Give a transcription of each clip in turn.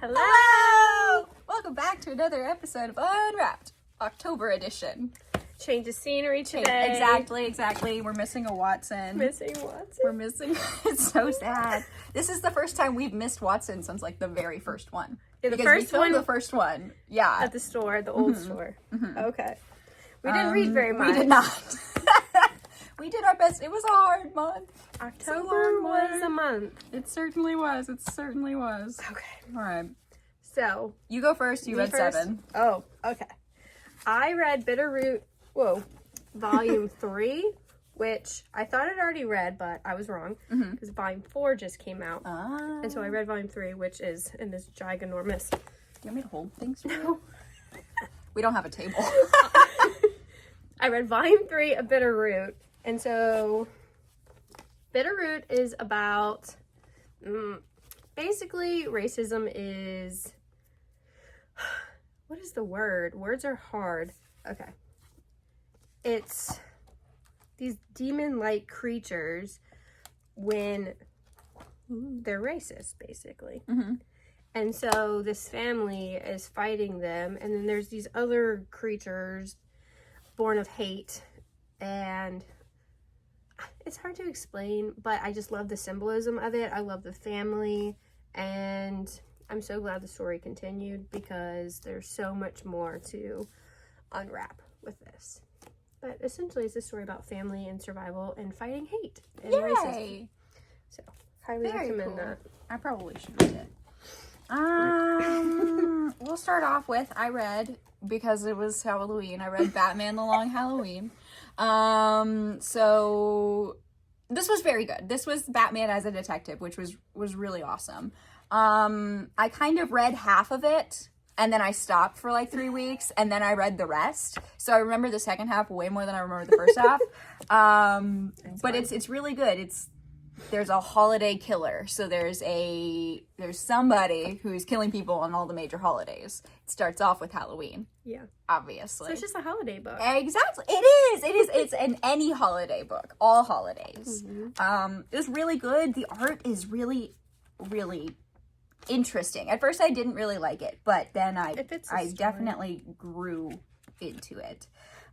Hello! Welcome back to another episode of Unwrapped, October edition. Change of scenery today. Exactly. We're missing a Watson. We're missing. It's so sad. This is the first time we've missed Watson since like the very first one. Yeah, the because first we one. The first one. Yeah. At the store, the old store. Okay. We didn't read very much. We did not. We did our best. It was a hard month. October was a month. It certainly was. Okay. All right. So. You go first. You read first? 7. Oh, okay. I read Bitterroot, Volume 3, which I thought I'd already read, but I was wrong. Because Volume 4 just came out. And so I read Volume 3, which is in this giganormous. Do you want me to hold things for you? We don't have a table. I read Volume 3 of Bitterroot. And so Bitterroot is about, basically racism is, what is the word? Words are hard. Okay. It's these demon-like creatures when they're racist, basically. And so this family is fighting them, and then there's these other creatures born of hate, and it's hard to explain, but I just love the symbolism of it. I love the family, and I'm so glad the story continued because there's so much more to unwrap with this. But essentially, it's a story about family and survival and fighting hate and racism. So, highly recommend that. I probably should read it. We'll start off with, I read, because it was Halloween, I read Batman the Long Halloween. So this was very good. This was Batman as a detective, which was really awesome. I kind of read half of it, and then I stopped for like 3 weeks, and then I read the rest. So I remember the second half way more than I remember the first half. But it's really good. There's a holiday killer. So there's somebody who's killing people on all the major holidays. It starts off with Halloween. Yeah. Obviously. So it's just a holiday book. Exactly. It is. It's an any holiday book. All holidays. It was really good. The art is really, really interesting. At first I didn't really like it, but then I definitely grew into it.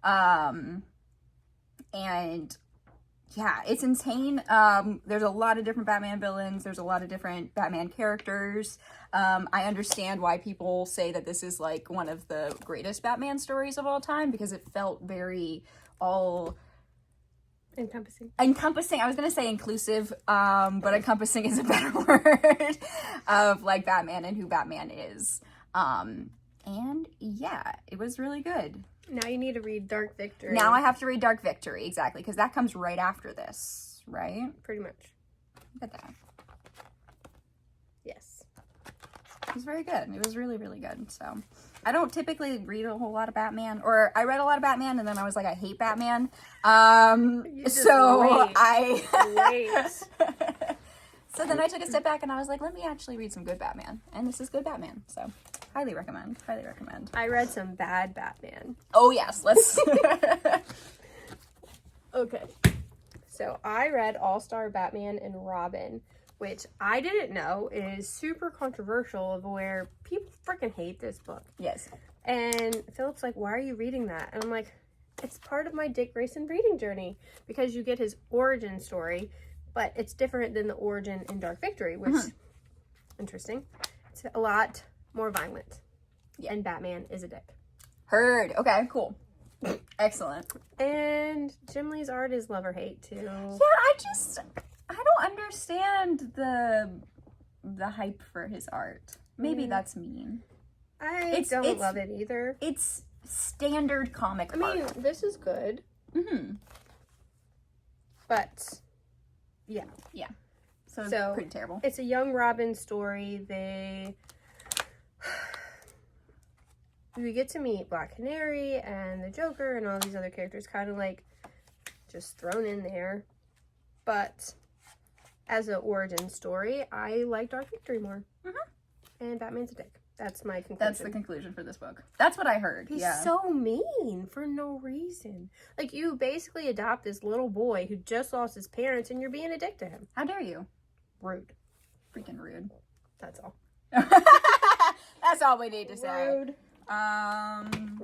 And yeah, it's insane. There's a lot of different Batman villains. There's a lot of different Batman characters. I understand why people say that this is like one of the greatest Batman stories of all time, because it felt very all encompassing. I was gonna say inclusive, but encompassing is a better word, of like Batman and who Batman is. And yeah, it was really good. Now you need to read Dark Victory. Now I have to read Dark Victory, exactly, because that comes right after this, right? Pretty much. Look at that. Yes. It was very good. It was really, really good. So I don't typically read a whole lot of Batman, or I read a lot of Batman and then I was like, I hate Batman. So So then I took a step back and I was like, let me actually read some good Batman. And this is good Batman. So highly recommend. I read some bad Batman. Oh yes, let's. Okay. So I read All-Star Batman and Robin, which I didn't know is super controversial, of where people freaking hate this book. Yes. And Philip's like, why are you reading that? And I'm like, it's part of my Dick Grayson reading journey, because you get his origin story, but it's different than the origin in Dark Victory, which interesting. It's a lot more violent. Yeah. And Batman is a dick. Heard. Okay, cool. Excellent. And Jim Lee's art is love or hate too. Yeah, I don't understand the hype for his art. Maybe that's mean. I don't love it either. It's standard comic art. I mean, this is good. But yeah. So pretty terrible. It's a young Robin story. We get to meet Black Canary and the Joker and all these other characters kind of like just thrown in there. But as an origin story, I like Dark Victory more. And Batman's a dick. That's my conclusion. That's the conclusion for this book. That's what I heard. He's so mean for no reason. Like, you basically adopt this little boy who just lost his parents and you're being a dick to him. How dare you? Rude. Freaking rude. That's all. That's all we need to say. Rude.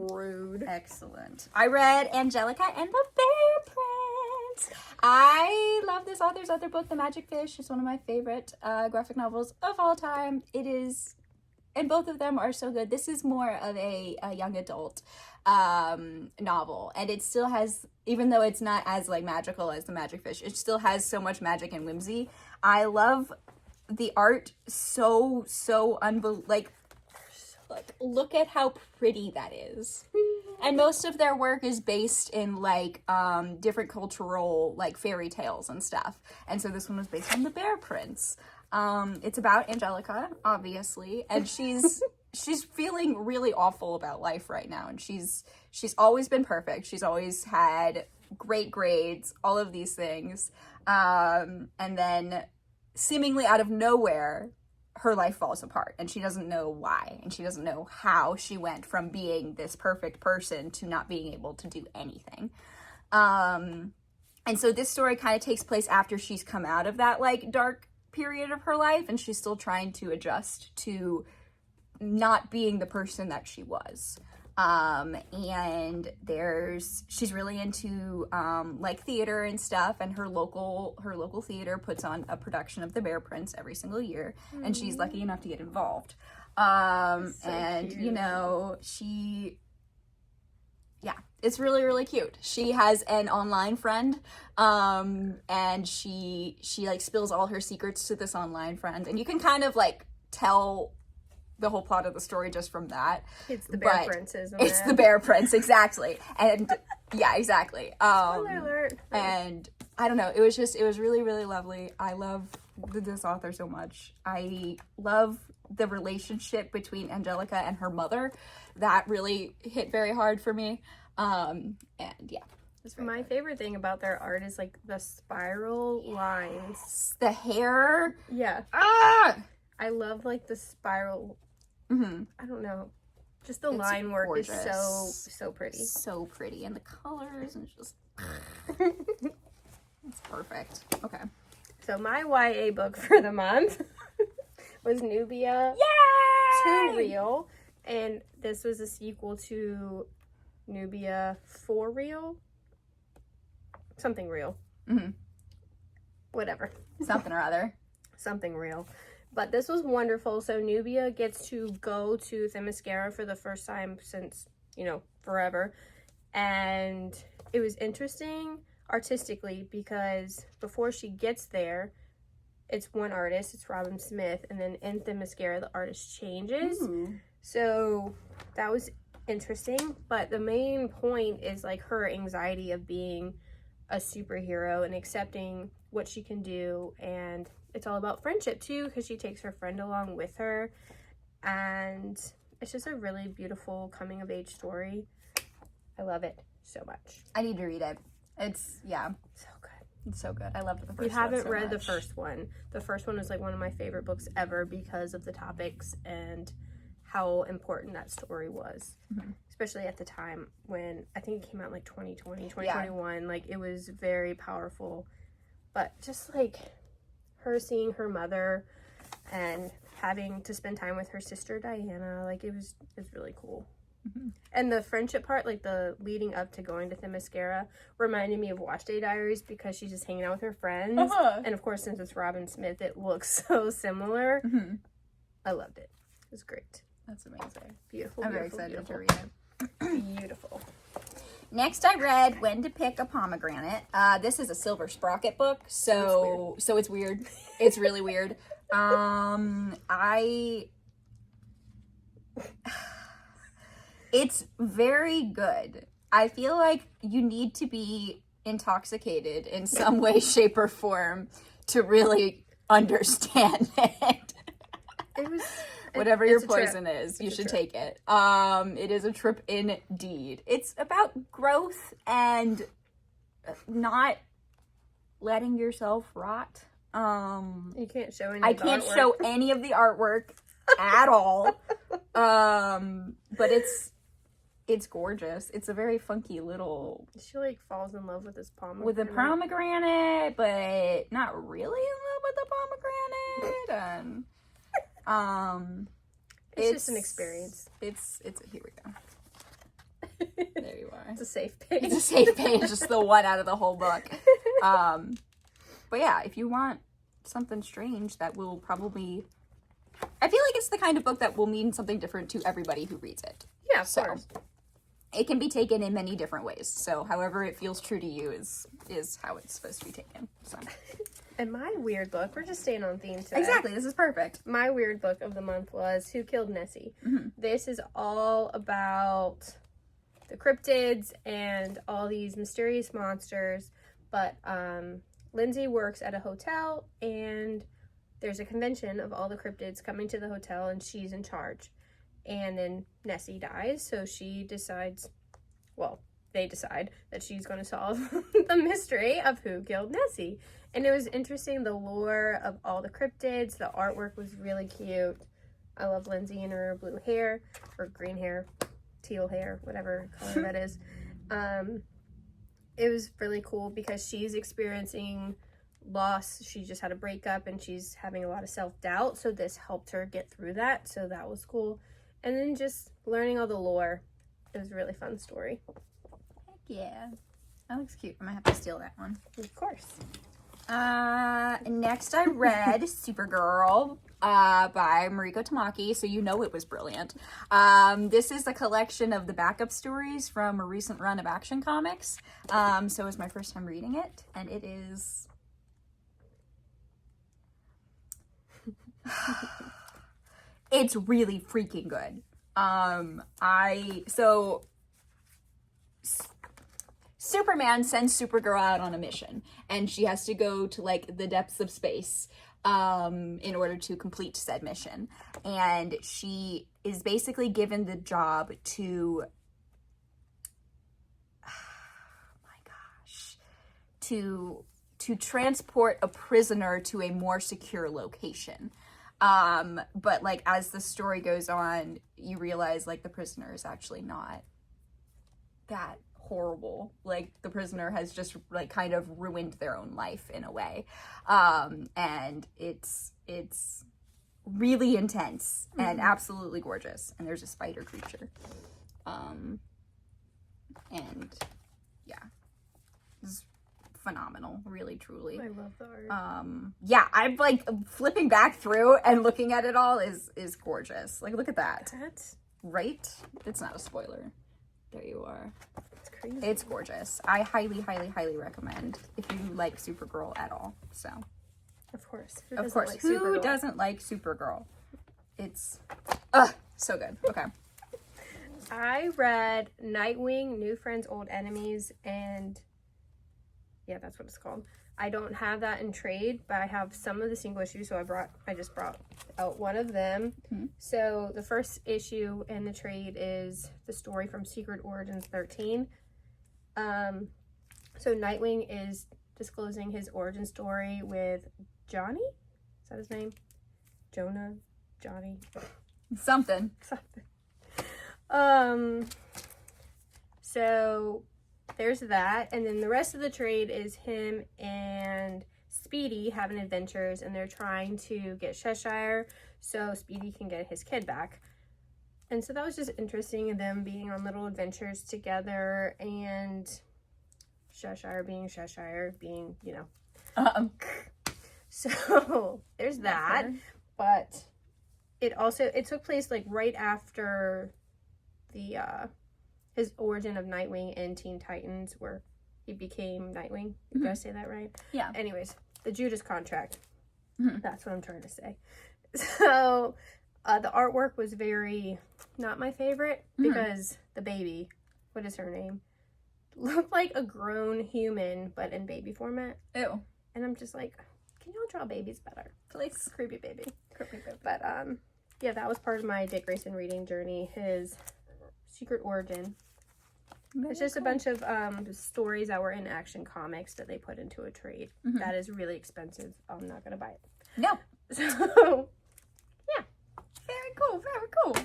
Rude. Excellent. I read Angelica and the Bear Prince. I love this author's other book, The Magic Fish. It's one of my favorite graphic novels of all time. It is, and both of them are so good. This is more of a young adult novel, and it still has, even though it's not as like magical as The Magic Fish, it still has so much magic and whimsy. I love the art so like look at how pretty that is. And most of their work is based in like different cultural like fairy tales and stuff, and so this one was based on the Bear Prince. It's about Angelica, obviously, and she's feeling really awful about life right now, and she's always been perfect. She's always had great grades, all of these things, and then seemingly out of nowhere, her life falls apart, and she doesn't know why, and she doesn't know how she went from being this perfect person to not being able to do anything. And so this story kind of takes place after she's come out of that like dark period of her life, and she's still trying to adjust to not being the person that she was. And she's really into like theater and stuff, and her local theater puts on a production of the Bear Prince every single year, and she's lucky enough to get involved. And cute. You know, it's really, really cute. She has an online friend, and she like spills all her secrets to this online friend, and you can kind of like tell the whole plot of the story just from that. It's the Bear Prince, isn't it? It's the Bear Prince, exactly. And yeah, exactly. Spoiler alert. And I don't know, it was really, really lovely. I love this author so much. I love the relationship between Angelica and her mother. That really hit very hard for me. And yeah. My favorite thing about their art is like the spiral lines. The hair. Yeah. Ah! I love like the spiral. I don't know. Just the It's line work gorgeous. is so pretty. So pretty. And the colors and just it's perfect. Okay. So my YA book for the month was Nubia. Yay! To Real. And this was a sequel to Nubia For Real. Something real. Whatever. Something or other. Something real. But this was wonderful. So Nubia gets to go to Themyscira for the first time since, forever. And it was interesting artistically because before she gets there, it's one artist, it's Robin Smith. And then in Themyscira, the artist changes. So that was interesting. But the main point is like her anxiety of being a superhero and accepting what she can do, and it's all about friendship too because she takes her friend along with her, and it's just a really beautiful coming of age story. I love it so much. I need to read it. It's so good. It's so good. I loved the first one. You haven't so read much. the first one. The first one was like one of my favorite books ever because of the topics and how important that story was. Especially at the time when I think it came out like 2020, 2021. Like it was very powerful. But just like her seeing her mother and having to spend time with her sister Diana, like it was really cool. And the friendship part, like the leading up to going to Themyscira, reminded me of Watch Day Diaries because she's just hanging out with her friends. And of course, since it's Robin Smith, it looks so similar. I loved it. It was great. That's amazing. Beautiful. I'm very excited to read it. Beautiful. Next, I read When to Pick a Pomegranate. This is a Silver Sprocket book, so it's weird. It's really weird. It's very good. I feel like you need to be intoxicated in some way, shape, or form to really understand it. It was Whatever your poison is, you should take it. It is a trip indeed. It's about growth and not letting yourself rot. You can't show any. I can't show any of the artwork at all. But it's gorgeous. It's a very funky little. She like falls in love with this pomegranate. With a pomegranate, but not really in love with the pomegranate. And It's just an experience. It's here we go. There you are. It's a safe page. It's a safe page, just the one out of the whole book. But yeah, if you want something strange that will probably, I feel like it's the kind of book that will mean something different to everybody who reads it. Yeah, of course. It can be taken in many different ways. So however it feels true to you is how it's supposed to be taken. So. And my weird book, we're just staying on theme today. Exactly, this is perfect. My weird book of the month was Who Killed Nessie? Mm-hmm. This is all about the cryptids and all these mysterious monsters. But Lindsay works at a hotel, and there's a convention of all the cryptids coming to the hotel, and she's in charge. And then Nessie dies, so she decides, well, they decide that she's going to solve the mystery of who killed Nessie. And it was interesting, the lore of all the cryptids. The artwork was really cute. I love Lindsay and her blue hair, or green hair, teal hair, whatever color that is. It was really cool because she's experiencing loss. She just had a breakup and she's having a lot of self-doubt. So this helped her get through that. So that was cool. And then just learning all the lore. It was a really fun story. Heck yeah. That looks cute. I might have to steal that one. Of course. Next I read Supergirl by Mariko Tamaki, so you know it was brilliant. This is a collection of the backup stories from a recent run of Action Comics. So it was my first time reading it, and it is... It's really freaking good. Superman sends Supergirl out on a mission, and she has to go to like the depths of space in order to complete said mission. And she is basically given the job to, to transport a prisoner to a more secure location. But like as the story goes on, you realize like the prisoner is actually not that horrible. Like the prisoner has just like kind of ruined their own life in a way. And it's really intense and absolutely gorgeous. And there's a spider creature. And yeah, it's phenomenal, really, truly. I love the art. Yeah, I'm like flipping back through and looking at it all is gorgeous. Like, look at that. That's Right? It's not a spoiler. There you are. It's crazy. It's gorgeous. I highly, highly, highly recommend if you like Supergirl at all. So, of course. Who doesn't like Supergirl? It's so good. Okay. I read Nightwing, New Friends, Old Enemies, and yeah, that's what it's called. I don't have that in trade, but I have some of the single issues, so I just brought out one of them. Mm-hmm. So the first issue in the trade is the story from Secret Origins 13. So Nightwing is disclosing his origin story with Johnny? Is that his name? Jonah? Johnny? Something. So there's that, and then the rest of the trade is him and Speedy having adventures, and they're trying to get Cheshire so Speedy can get his kid back. And so that was just interesting, and them being on little adventures together, and Cheshire being, you know. So there's that, but it took place like right after the his origin of Nightwing in Teen Titans, where he became Nightwing. Did I say that right? Yeah. Anyways, the Judas contract. Mm-hmm. That's what I'm trying to say. So the artwork was very not my favorite because the baby, what is her name, looked like a grown human but in baby format. Ew. And I'm just like, can y'all draw babies better? Please. Creepy baby. But yeah, that was part of my Dick Grayson reading journey. His Secret Origin. It's just a bunch of stories that were in Action Comics that they put into a trade. Mm-hmm. That is really expensive. I'm not gonna buy it. No. So yeah. Very cool. Very cool.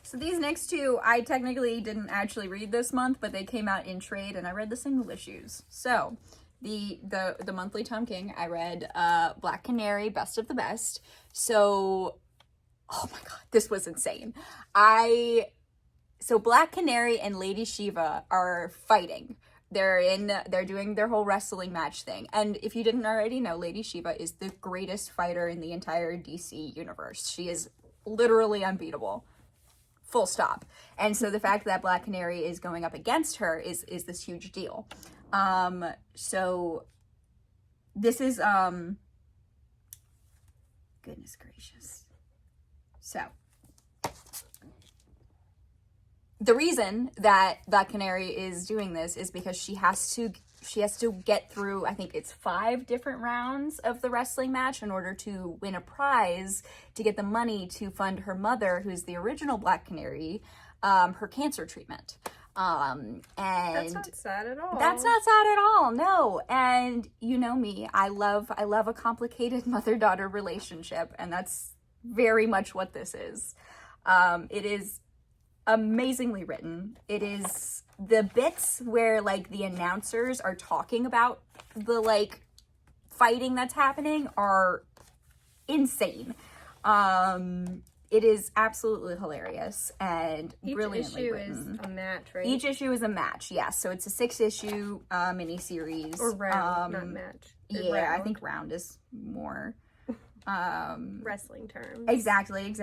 So these next two, I technically didn't actually read this month, but they came out in trade, and I read the single issues. So the monthly Tom King, I read Black Canary, Best of the Best. So oh my God, this was insane. So Black Canary and Lady Shiva are fighting. They're doing their whole wrestling match thing. And if you didn't already know, Lady Shiva is the greatest fighter in the entire DC universe. She is literally unbeatable. Full stop. And so the fact that Black Canary is going up against her is this huge deal. So this is goodness gracious. So the reason that Black Canary is doing this is because she has to get through, I think it's 5 different rounds of the wrestling match in order to win a prize to get the money to fund her mother, who's the original Black Canary, her cancer treatment. And that's not sad at all. That's not sad at all. No. And you know me, I love a complicated mother-daughter relationship, and that's very much what this is. It is amazingly written. It is the bits where like the announcers are talking about the like fighting that's happening are insane. It is absolutely hilarious and brilliantly written. Each issue is a match, right? Each issue is a match, yes. So it's a 6-issue miniseries. Or round, not match. Yeah, round. I think round is more wrestling terms. Exactly. It's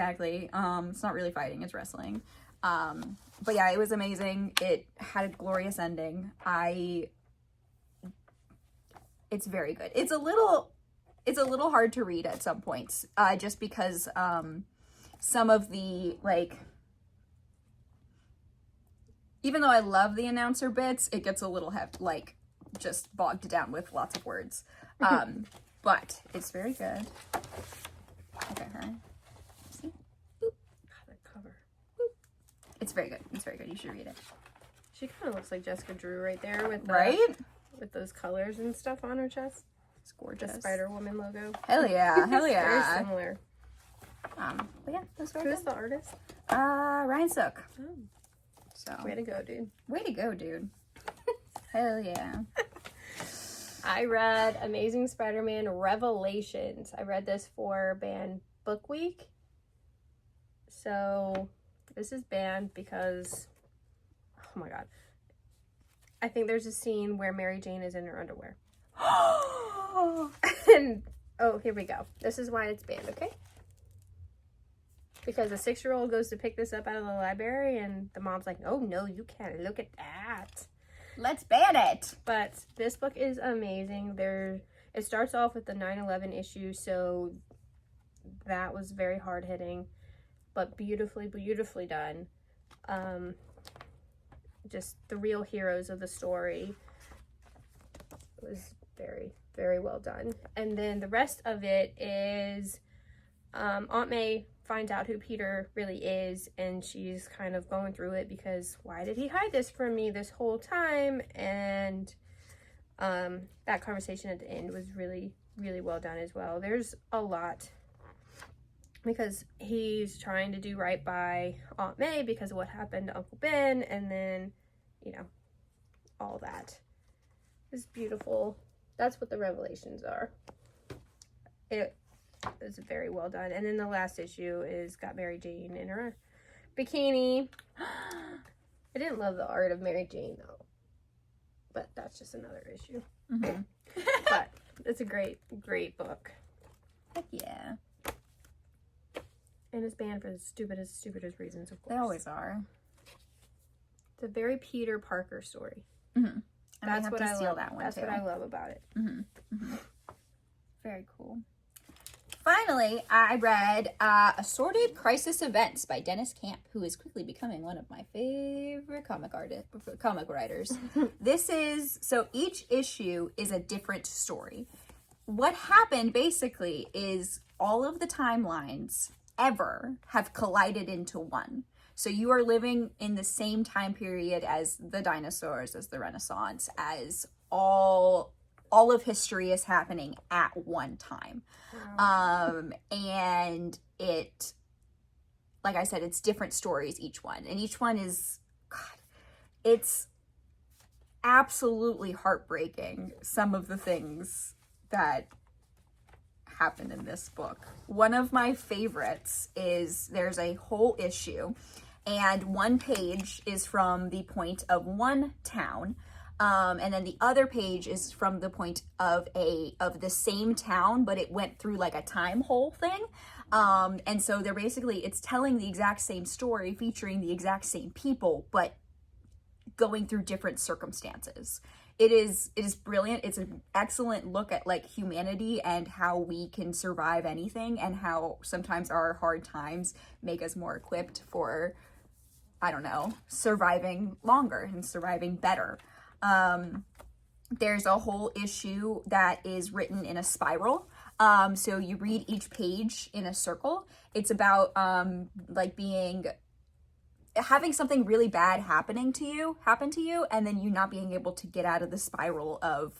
not really fighting, it's wrestling. But yeah, it was amazing. It had a glorious ending. It's very good. It's a little hard to read at some points, just because some of the like, even though I love the announcer bits, it gets a little like just bogged down with lots of words. But it's very good. Look at her. See? God, that cover. It's very good. It's very good. You should read it. She kind of looks like Jessica Drew right there with with those colors and stuff on her chest. It's gorgeous. The Spider-Woman logo. Hell yeah. Hell yeah. Very similar. But yeah, that's very Who's good. the artist? Ryan Sook. Oh. So. Way to go, dude. Way to go, dude. Hell yeah. I read Amazing Spider-Man Revelations. I read this for Banned Book Week. So this is banned because, oh my god. I think there's a scene where Mary Jane is in her underwear. And, oh, here we go. This is why it's banned, okay? Because a 6-year-old goes to pick this up out of the library and the mom's like, oh no, you can't look at that. Let's ban it. But this book is amazing. It starts off with the 9/11 issue, so that was very hard hitting, but beautifully, beautifully done. Just the real heroes of the story. It was very, very well done. And then the rest of it is Aunt May finds out who Peter really is, and she's kind of going through it because why did he hide this from me this whole time? And that conversation at the end was really, really well done as well. There's a lot because he's trying to do right by Aunt May because of what happened to Uncle Ben, and then, you know, all that is beautiful. That's what the revelations are. It was very well done. And then the last issue is got Mary Jane in her bikini. I didn't love the art of Mary Jane though, but that's just another issue. Mm-hmm. But it's a great, great book. Heck yeah. And it's banned for the stupidest reasons, of course. They always are. It's a very Peter Parker story. Mm-hmm. That's what I love. That one That's too. what I love about it. Mm-hmm. Mm-hmm. Very cool. Finally, I read Assorted Crisis Events by Dennis Camp, who is quickly becoming one of my favorite comic writers. So each issue is a different story. What happened basically is all of the timelines ever have collided into one. So you are living in the same time period as the dinosaurs, as the Renaissance, as all of history is happening at one time. Wow. And it, like I said, it's different stories, each one. And each one is, God, it's absolutely heartbreaking, some of the things that happened in this book. One of my favorites is there's a whole issue, and one page is from the point of one town, and then the other page is from the point of the same town, but it went through like a time hole thing. And so they're basically, it's telling the exact same story, featuring the exact same people, but going through different circumstances. It is brilliant. It's an excellent look at like humanity and how we can survive anything, and how sometimes our hard times make us more equipped for, I don't know, surviving longer and surviving better. There's a whole issue that is written in a spiral. So you read each page in a circle. It's about like having something really bad happen to you, and then you not being able to get out of the spiral of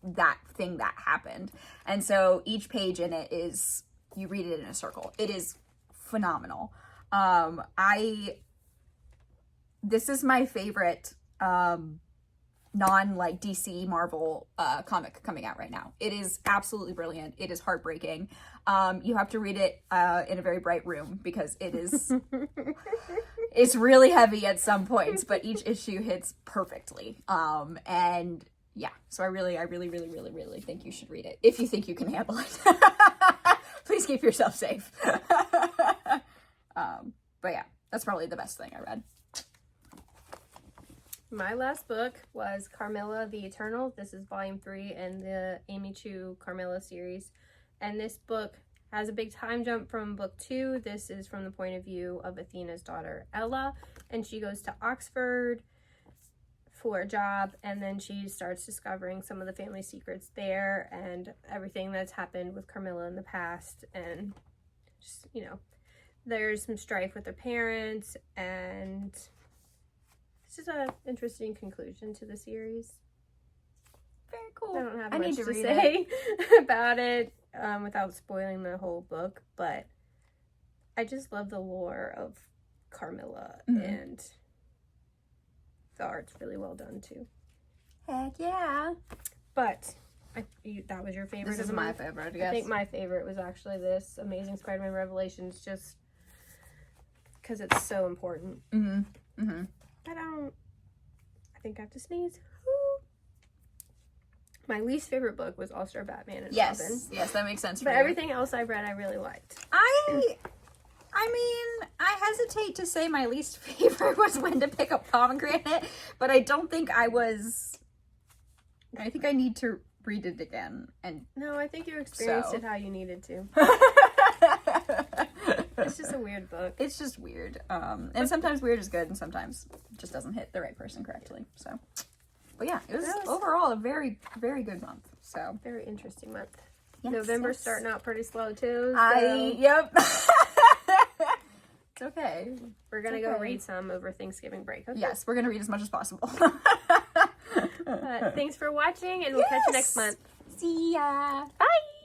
that thing that happened. And so each page in it is, you read it in a circle. It is phenomenal. This is my favorite non like DC Marvel comic coming out right now. It is absolutely brilliant. It is heartbreaking. You have to read it in a very bright room because it is it's really heavy at some points, but each issue hits perfectly. And yeah, so I really think you should read it if you think you can handle it. Please keep yourself safe. But yeah, that's probably the best thing I read. My last book was Carmilla the Eternal. This is volume 3 in the Amy Chu Carmilla series. And this book has a big time jump from book 2. This is from the point of view of Athena's daughter, Ella. And she goes to Oxford for a job. And then she starts discovering some of the family secrets there and everything that's happened with Carmilla in the past. And just, you know, there's some strife with her parents, and it's just an interesting conclusion to the series. Very cool. I don't have much to say about it without spoiling the whole book, but I just love the lore of Carmilla, and the art's really well done too. Heck yeah. But that was your favorite? This is my favorite, yes. I think my favorite was actually this Amazing Spider-Man Revelations, just because it's so important. I think I have to sneeze. My least favorite book was All-Star Batman and Robin. Yes, that makes sense for But you. everything else I've read, I really liked. I mean, I hesitate to say my least favorite was When to Pick Up Pomegranate, but I don't think I was... I think I need to read it again. And no, I think you experienced it how you needed to. It's just a weird book. It's just weird. And sometimes weird is good, and sometimes it just doesn't hit the right person correctly. So, but yeah, it was overall a very, very good month. So very interesting month. Yes, November's starting out pretty slow too. Yep. It's okay. We're gonna go read some over Thanksgiving break. Okay? Yes, we're gonna read as much as possible. Thanks for watching, and we'll catch you next month. See ya. Bye.